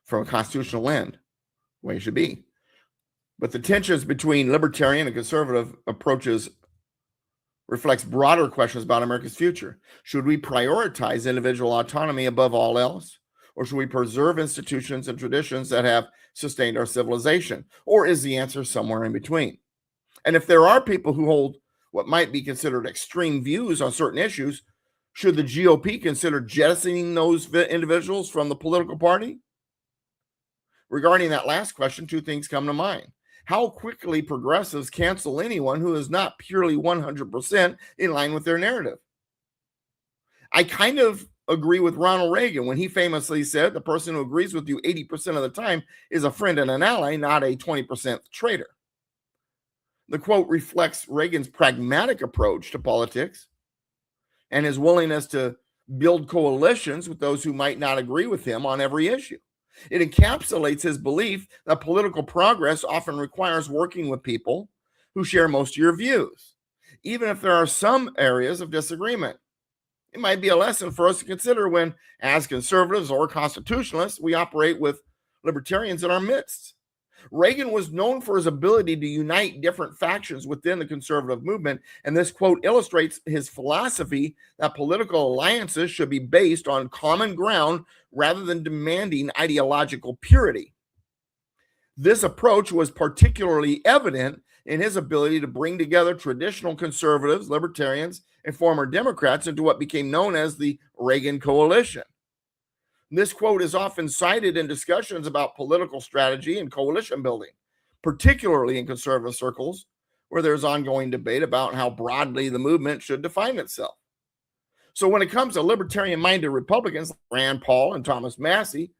from a constitutional end the way it should be. But the tensions between libertarian and conservative approaches reflects broader questions about America's future. Should we prioritize individual autonomy above all else? Or should we preserve institutions and traditions that have sustained our civilization? Or is the answer somewhere in between? And if there are people who hold what might be considered extreme views on certain issues, should the GOP consider jettisoning those individuals from the political party? Regarding that last question, two things come to mind. How quickly progressives cancel anyone who is not purely 100% in line with their narrative. I kind of agree with Ronald Reagan when he famously said the person who agrees with you 80% of the time is a friend and an ally, not a 20% traitor. The quote reflects Reagan's pragmatic approach to politics and his willingness to build coalitions with those who might not agree with him on every issue. It encapsulates his belief that political progress often requires working with people who share most of your views, even if there are some areas of disagreement. It might be a lesson for us to consider when, as conservatives or constitutionalists, we operate with libertarians in our midst. Reagan was known for his ability to unite different factions within the conservative movement, and this quote illustrates his philosophy that political alliances should be based on common ground rather than demanding ideological purity. This approach was particularly evident in his ability to bring together traditional conservatives, libertarians, and former Democrats into what became known as the Reagan Coalition. This quote is often cited in discussions about political strategy and coalition building, particularly in conservative circles, where there's ongoing debate about how broadly the movement should define itself. So when it comes to libertarian-minded Republicans like Rand Paul and Thomas Massie,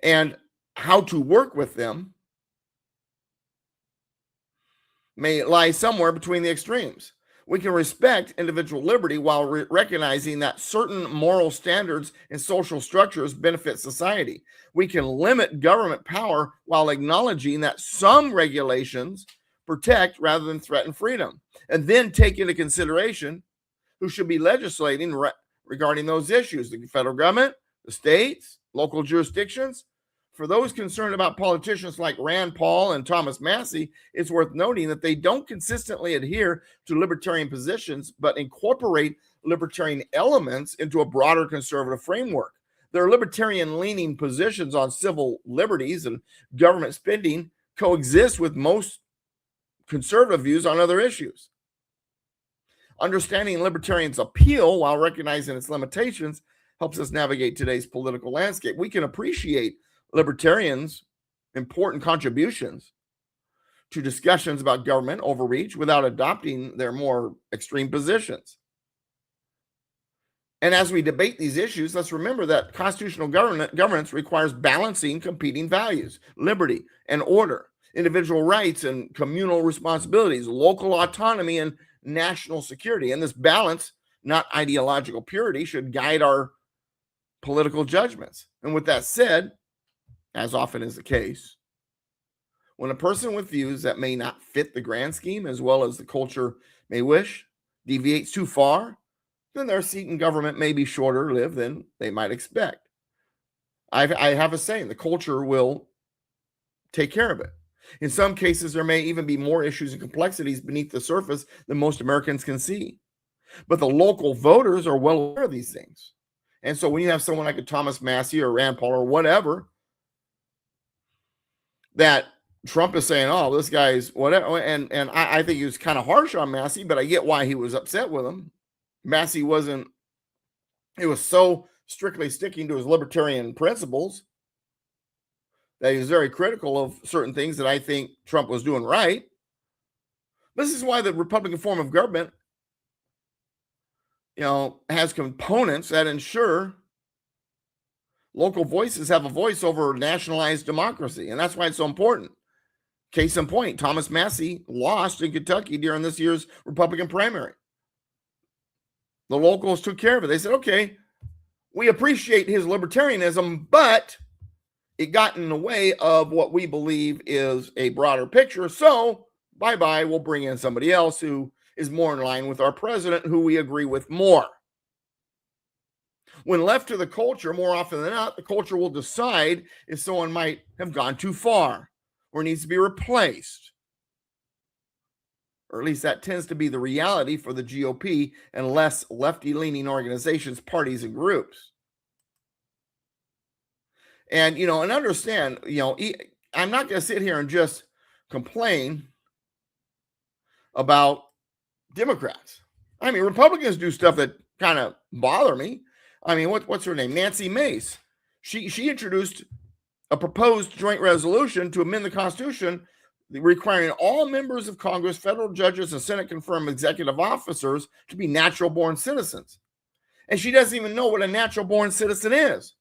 and how to work with them may lie somewhere between the extremes. We can respect individual liberty while recognizing that certain moral standards and social structures benefit society. We can limit government power while acknowledging that some regulations protect rather than threaten freedom, and then take into consideration who should be legislating regarding those issues: the federal government, the states, local jurisdictions. For those concerned about politicians like Rand Paul and Thomas Massie, it's worth noting that they don't consistently adhere to libertarian positions, but incorporate libertarian elements into a broader conservative framework. Their libertarian-leaning positions on civil liberties and government spending coexist with most conservative views on other issues. Understanding libertarians' appeal while recognizing its limitations helps us navigate today's political landscape. We can appreciate libertarians' important contributions to discussions about government overreach without adopting their more extreme positions. And as we debate these issues, let's remember that constitutional governance requires balancing competing values: liberty and order, individual rights and communal responsibilities, local autonomy and national security. And this balance, not ideological purity, should guide our political judgments. And with that said, as often is the case, when a person with views that may not fit the grand scheme as well as the culture may wish deviates too far, then their seat in government may be shorter lived than they might expect. I have a saying: the culture will take care of it. In some cases, there may even be more issues and complexities beneath the surface than most Americans can see. But the local voters are well aware of these things. And so when you have someone like a Thomas Massie or Rand Paul or whatever, that Trump is saying, oh, this guy's whatever. And I think he was kind of harsh on Massie, but I get why he was upset with him. Massie wasn't, he was so strictly sticking to his libertarian principles that he was very critical of certain things that I think Trump was doing right. This is why the Republican form of government, has components that ensure local voices have a voice over nationalized democracy. And that's why it's so important. Case in point, Thomas Massie lost in Kentucky during this year's Republican primary. The locals took care of it. They said, okay, we appreciate his libertarianism, but it got in the way of what we believe is a broader picture. So bye-bye, we'll bring in somebody else who is more in line with our president, who we agree with more. When left to the culture, more often than not, the culture will decide if someone might have gone too far or needs to be replaced. Or at least that tends to be the reality for the GOP and less lefty-leaning organizations, parties, and groups. And, and understand, I'm not going to sit here and just complain about Democrats. I mean, Republicans do stuff that kind of bother me. I mean, what's her name? Nancy Mace. She introduced a proposed joint resolution to amend the Constitution requiring all members of Congress, federal judges, and Senate-confirmed executive officers to be natural-born citizens. And she doesn't even know what a natural-born citizen is.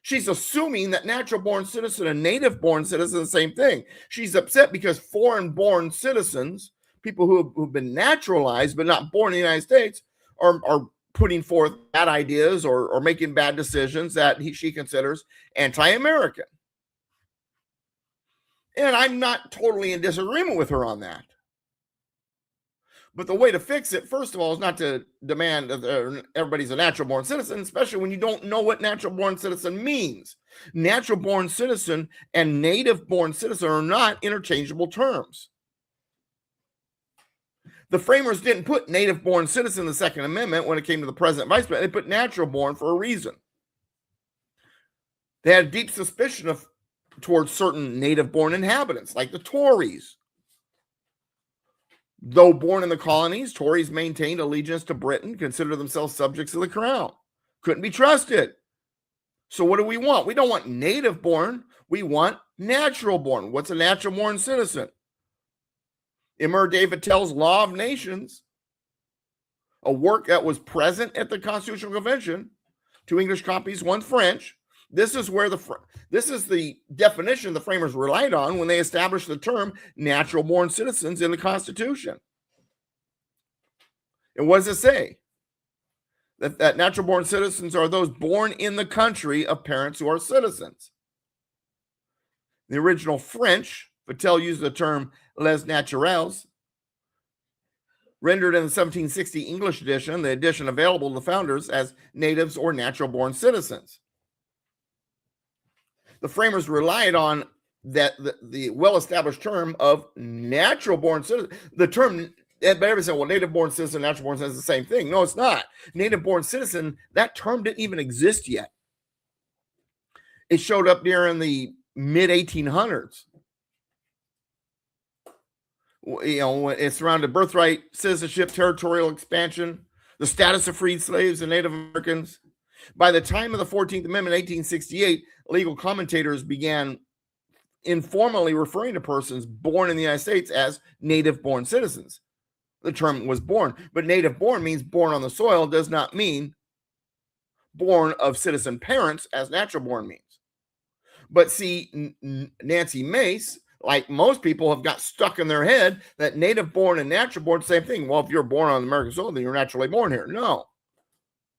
She's assuming that natural-born citizen and native-born citizen are the same thing. She's upset because foreign-born citizens, people who've been naturalized but not born in the United States, are putting forth bad ideas or making bad decisions that she considers anti-American. And I'm not totally in disagreement with her on that. But the way to fix it, first of all, is not to demand that everybody's a natural-born citizen, especially when you don't know what natural-born citizen means. Natural-born citizen and native-born citizen are not interchangeable terms. The framers didn't put native-born citizen in the Second Amendment when it came to the president vice president. They put natural-born for a reason. They had a deep suspicion towards certain native-born inhabitants, like the Tories. Though born in the colonies, Tories maintained allegiance to Britain, considered themselves subjects of the crown. Couldn't be trusted. So what do we want? We don't want native-born. We want natural-born. What's a natural-born citizen? Immer David Tell's Law of Nations, a work that was present at the Constitutional Convention, 2 English copies, 1 French. This is the definition the framers relied on when they established the term natural-born citizens in the Constitution. And what does it say? That natural-born citizens are those born in the country of parents who are citizens. The original French, Vattel used the term les naturels, rendered in the 1760 English edition, the edition available to the founders, as natives or natural-born citizens. The framers relied on the well-established term of natural-born citizen. The term, everybody said, well, native-born citizen, natural-born citizen is the same thing. No, it's not. Native-born citizen, that term didn't even exist yet. It showed up during the mid-1800s. It surrounded birthright, citizenship, territorial expansion, the status of freed slaves and Native Americans. By the time of the 14th Amendment, 1868, legal commentators began informally referring to persons born in the United States as native-born citizens. The term was born, but native-born means born on the soil, does not mean born of citizen parents as natural-born means. But see, Nancy Mace, like most people, have got stuck in their head that native-born and natural-born, same thing. Well, if you're born on American soil, then you're naturally born here. No.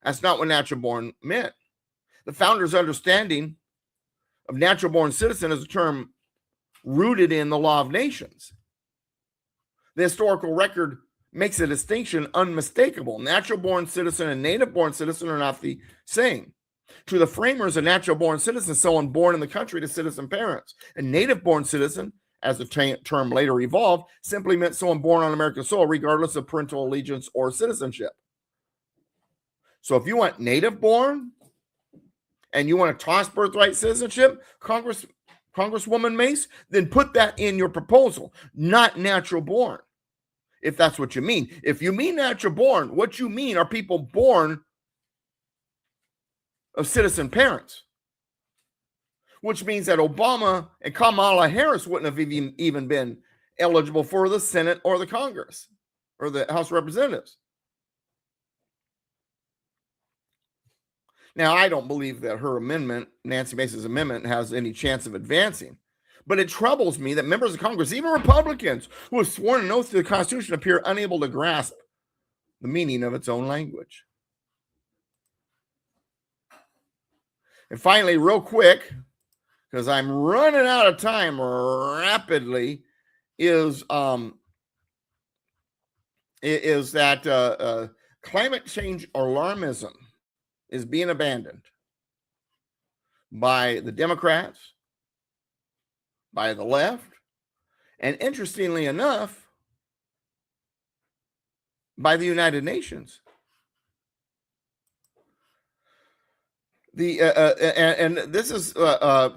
That's not what natural-born meant. The founders' understanding of natural-born citizen is a term rooted in the Law of Nations. The historical record makes a distinction unmistakable. Natural-born citizen and native-born citizen are not the same. To the framers, a natural-born citizen is someone born in the country to citizen parents. A native-born citizen, as the term later evolved, simply meant someone born on American soil, regardless of parental allegiance or citizenship. So if you want native-born and you want to toss birthright citizenship, Congresswoman Mace, then put that in your proposal, not natural-born, if that's what you mean. If you mean natural-born, what you mean are people born of citizen parents, which means that Obama and Kamala Harris wouldn't have even been eligible for the Senate or the Congress or the House of Representatives. Now, I don't believe that her amendment, Nancy Mace's amendment, has any chance of advancing. But it troubles me that members of Congress, even Republicans, who have sworn an oath to the Constitution, appear unable to grasp the meaning of its own language. And finally, real quick, because I'm running out of time rapidly, is that climate change alarmism is being abandoned by the Democrats, by the left, and interestingly enough, by the United Nations. And this is a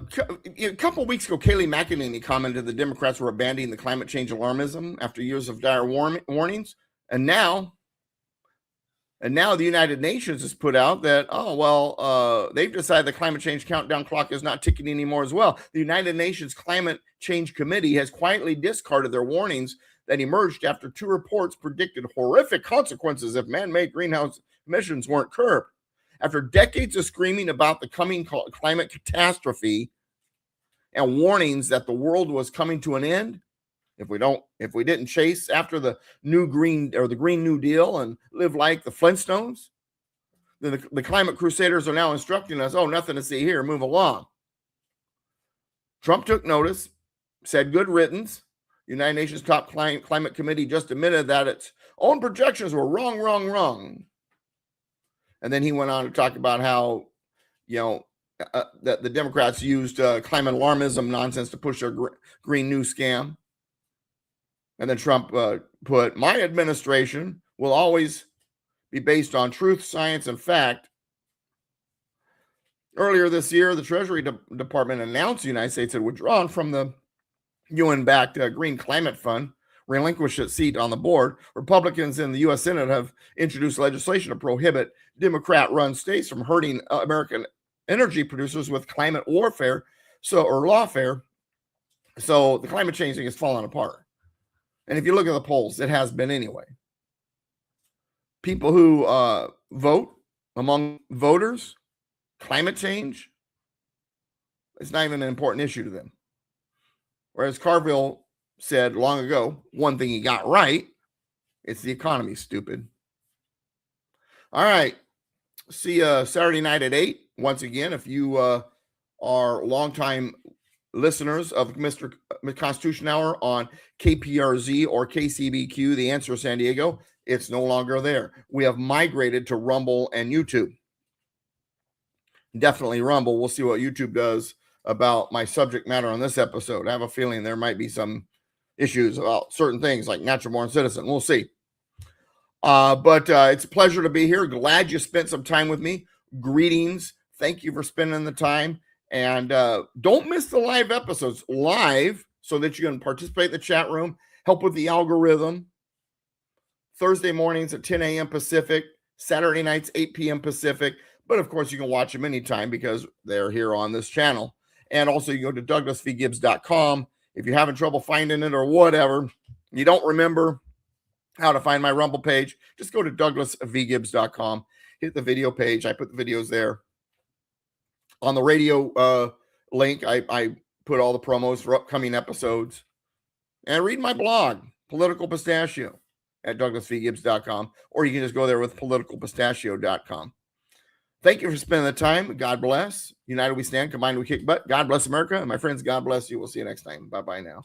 couple of weeks ago, Kayleigh McEnany commented the Democrats were abandoning the climate change alarmism after years of dire warnings, and now the United Nations has put out that they've decided the climate change countdown clock is not ticking anymore as well. The United Nations Climate Change Committee has quietly discarded their warnings that emerged after 2 reports predicted horrific consequences if man-made greenhouse emissions weren't curbed. After decades of screaming about the coming climate catastrophe and warnings that the world was coming to an end, if we didn't chase after the Green New Deal and live like the Flintstones, then the climate crusaders are now instructing us, nothing to see here, move along. Trump took notice, said good riddance. United Nations top climate committee just admitted that its own projections were wrong. And then he went on to talk about how, that the Democrats used climate alarmism nonsense to push their Green New scam. And then Trump put, my administration will always be based on truth, science, and fact. Earlier this year, the Treasury Department announced the United States had withdrawn from the UN-backed Green Climate Fund, relinquished its seat on the board. Republicans in the U.S. Senate have introduced legislation to prohibit Democrat-run states from hurting American energy producers with climate warfare, or lawfare. So the climate change thing is falling apart. And if you look at the polls, it has been anyway. People who vote, among voters, climate change, it's not even an important issue to them. Whereas Carville said long ago, one thing he got right, it's the economy, stupid. All right. See you Saturday night at 8. Once again, if you are longtime listeners of Mr. Constitution Hour on KPRZ or KCBQ, the answer San Diego, it's no longer there. We have migrated to Rumble and YouTube. Definitely Rumble. We'll see what YouTube does about my subject matter on this episode. I have a feeling there might be some issues about certain things like natural born citizen. We'll see. But it's a pleasure to be here. Glad you spent some time with me. Greetings. Thank you for spending the time. And don't miss the live episodes live so that you can participate in the chat room, help with the algorithm. Thursday mornings at 10 a.m. Pacific, Saturday nights, 8 p.m. Pacific. But of course, you can watch them anytime because they're here on this channel. And also, you go to DouglasVGibbs.com. If you're having trouble finding it or whatever, you don't remember how to find my Rumble page, just go to DouglasVGibbs.com. Hit the video page. I put the videos there. On the radio link, I put all the promos for upcoming episodes. And read my blog, Political Pistachio, at DouglasVGibbs.com. Or you can just go there with PoliticalPistachio.com. Thank you for spending the time. God bless. United we stand, combined we kick butt. God bless America. And my friends, God bless you. We'll see you next time. Bye-bye now.